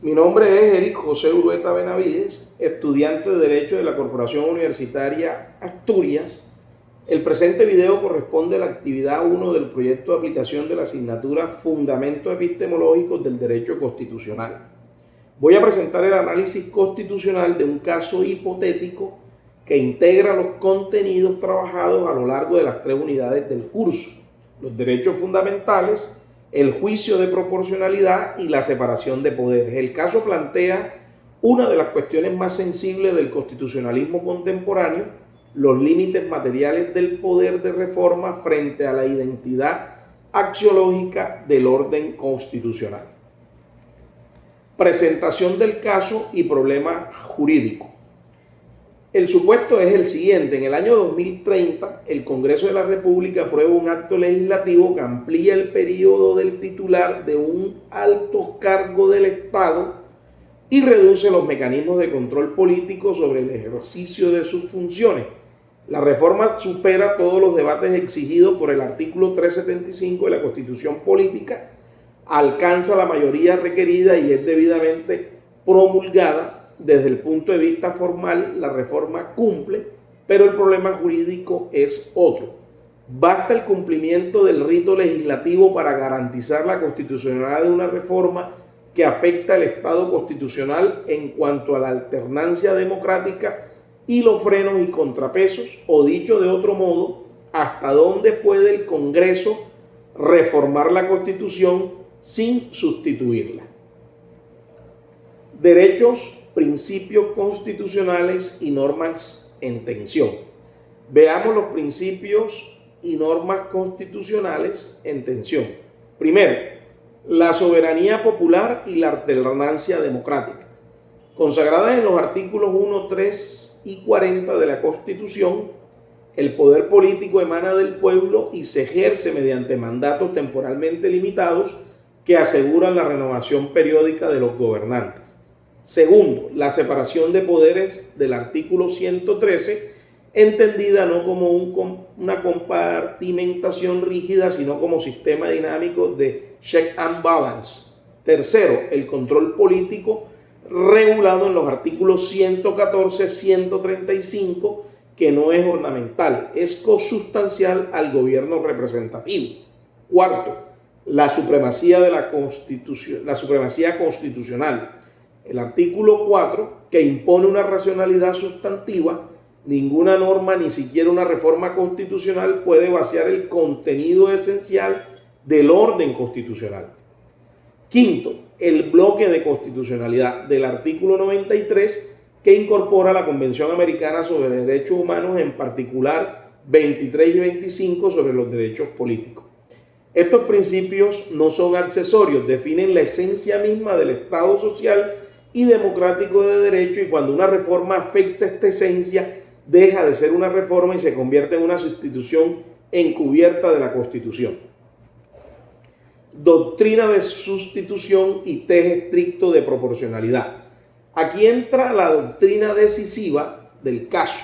Mi nombre es Eric José Urueta Benavides, estudiante de Derecho de la Corporación Universitaria Asturias. El presente video corresponde a la actividad 1 del proyecto de aplicación de la asignatura Fundamentos Epistemológicos del Derecho Constitucional. Voy a presentar el análisis constitucional de un caso hipotético que integra los contenidos trabajados a lo largo de las 3 unidades del curso: los derechos fundamentales, el juicio de proporcionalidad y la separación de poderes. El caso plantea una de las cuestiones más sensibles del constitucionalismo contemporáneo: los límites materiales del poder de reforma frente a la identidad axiológica del orden constitucional. Presentación del caso y problema jurídico. El supuesto es el siguiente: en el año 2030, el Congreso de la República aprueba un acto legislativo que amplía el periodo del titular de un alto cargo del Estado y reduce los mecanismos de control político sobre el ejercicio de sus funciones. La reforma supera todos los debates exigidos por el artículo 375 de la Constitución Política, alcanza la mayoría requerida y es debidamente promulgada. Desde el punto de vista formal, la reforma cumple, pero el problema jurídico es otro. Basta el cumplimiento del rito legislativo para garantizar la constitucionalidad de una reforma que afecta al Estado constitucional en cuanto a la alternancia democrática y los frenos y contrapesos, o dicho de otro modo, hasta dónde puede el Congreso reformar la Constitución sin sustituirla. Derechos, principios constitucionales y normas en tensión. Veamos los principios y normas constitucionales en tensión. Primero, la soberanía popular y la alternancia democrática. Consagradas en los artículos 1, 3 y 40 de la Constitución, el poder político emana del pueblo y se ejerce mediante mandatos temporalmente limitados que aseguran la renovación periódica de los gobernantes. Segundo, la separación de poderes del artículo 113, entendida no como una compartimentación rígida, sino como sistema dinámico de check and balance. Tercero, el control político regulado en los artículos 114, 135, que no es ornamental, es consustancial al gobierno representativo. Cuarto, la supremacía de la supremacía constitucional. El artículo 4, que impone una racionalidad sustantiva. Ninguna norma, ni siquiera una reforma constitucional, puede vaciar el contenido esencial del orden constitucional. Quinto, el bloque de constitucionalidad del artículo 93, que incorpora la Convención Americana sobre Derechos Humanos, en particular 23 y 25 sobre los derechos políticos. Estos principios no son accesorios, definen la esencia misma del Estado social y democrático de derecho, y cuando una reforma afecta esta esencia, deja de ser una reforma y se convierte en una sustitución encubierta de la Constitución. Doctrina de sustitución y test estricto de proporcionalidad. Aquí entra la doctrina decisiva del caso.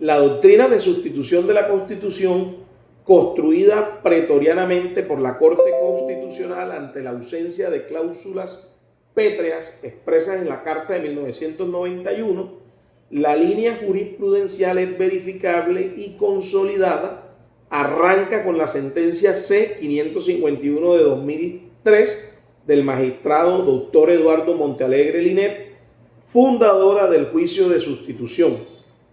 La doctrina de sustitución de la Constitución, construida pretorianamente por la Corte Constitucional ante la ausencia de cláusulas pétreas expresas en la Carta de 1991, la línea jurisprudencial es verificable y consolidada. Arranca con la sentencia C-551 de 2003 del magistrado Dr. Eduardo Montealegre Linet, fundadora del juicio de sustitución.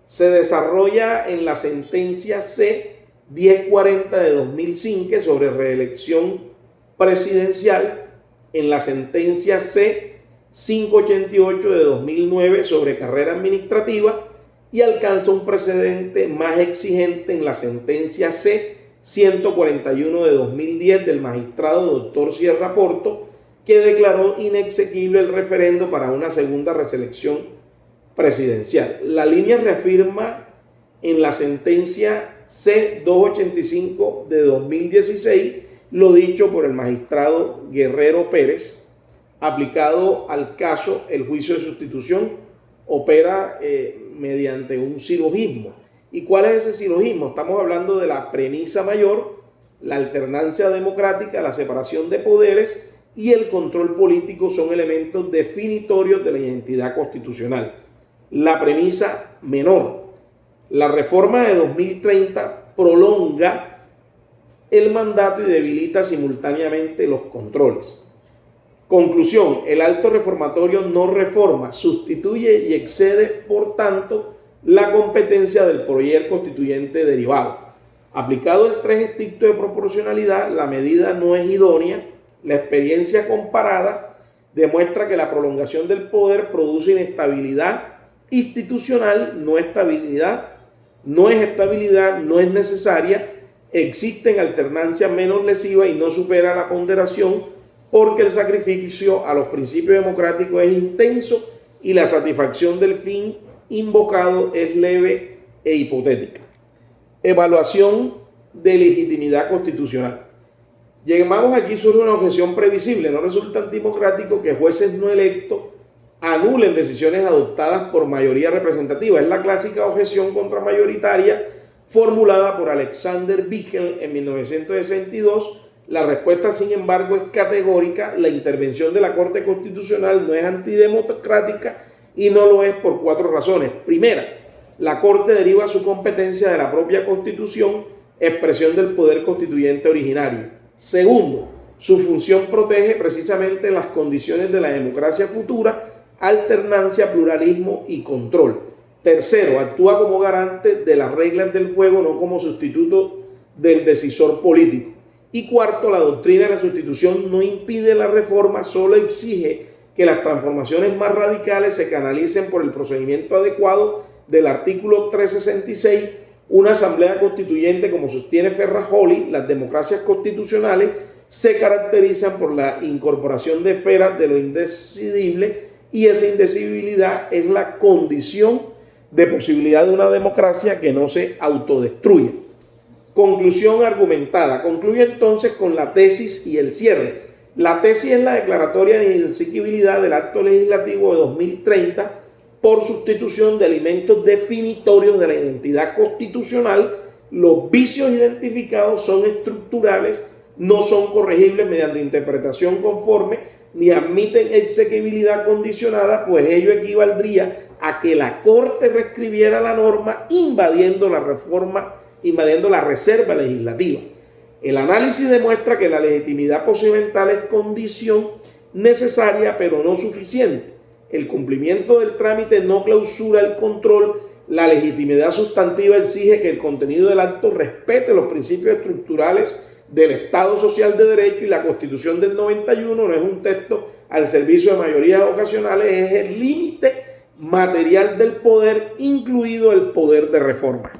Se desarrolla en la sentencia C-1040 de 2005 sobre reelección presidencial, en la sentencia C-588 de 2009 sobre carrera administrativa, y alcanza un precedente más exigente en la sentencia C-141 de 2010 del magistrado Dr. Sierra Porto, que declaró inexequible el referendo para una segunda reelección presidencial. La línea reafirma en la sentencia C-285 de 2016 lo dicho por el magistrado Guerrero Pérez. Aplicado al caso, el juicio de sustitución opera mediante un silogismo. ¿Y cuál es ese silogismo? Estamos hablando de la premisa mayor, la alternancia democrática, la separación de poderes y el control político son elementos definitorios de la identidad constitucional. La premisa menor: la reforma de 2030 prolonga el mandato y debilita simultáneamente los controles. Conclusión: el acto reformatorio no reforma, sustituye y excede, por tanto, la competencia del poder constituyente derivado. Aplicado el 3 estricto de proporcionalidad, la medida no es idónea. La experiencia comparada demuestra que la prolongación del poder produce inestabilidad institucional, no es estabilidad, no es necesaria, existen alternancias menos lesivas y no supera la ponderación, porque el sacrificio a los principios democráticos es intenso y la satisfacción del fin invocado es leve e hipotética. Evaluación de legitimidad constitucional. Llegamos aquí, surge una objeción previsible. No resulta antidemocrático que jueces no electos anulen decisiones adoptadas por mayoría representativa. Es la clásica objeción contramayoritaria formulada por Alexander Bickel en 1962. La respuesta, sin embargo, es categórica. La intervención de la Corte Constitucional no es antidemocrática y no lo es por 4 razones. Primera, la Corte deriva su competencia de la propia Constitución, expresión del poder constituyente originario. Segundo, su función protege precisamente las condiciones de la democracia futura, alternancia, pluralismo y control. Tercero, actúa como garante de las reglas del juego, no como sustituto del decisor político. Y cuarto, la doctrina de la sustitución no impide la reforma, solo exige que las transformaciones más radicales se canalicen por el procedimiento adecuado del artículo 366. Una asamblea constituyente, como sostiene Ferrajoli, las democracias constitucionales se caracterizan por la incorporación de esferas de lo indecidible, y esa indecidibilidad es la condición de posibilidad de una democracia que no se autodestruya. Conclusión argumentada. Concluye entonces con la tesis y el cierre. La tesis es la declaratoria de inexequibilidad del acto legislativo de 2030 por sustitución de elementos definitorios de la identidad constitucional. Los vicios identificados son estructurales, no son corregibles mediante interpretación conforme, ni admiten exequibilidad condicionada, pues ello equivaldría a que la Corte reescribiera la norma invadiendo la reserva legislativa. El análisis demuestra que la legitimidad procedimental es condición necesaria pero no suficiente. El cumplimiento del trámite no clausura el control. La legitimidad sustantiva exige que el contenido del acto respete los principios estructurales del Estado Social de Derecho, y la Constitución del 91 no es un texto al servicio de mayorías ocasionales, es el límite material del poder, incluido el poder de reforma.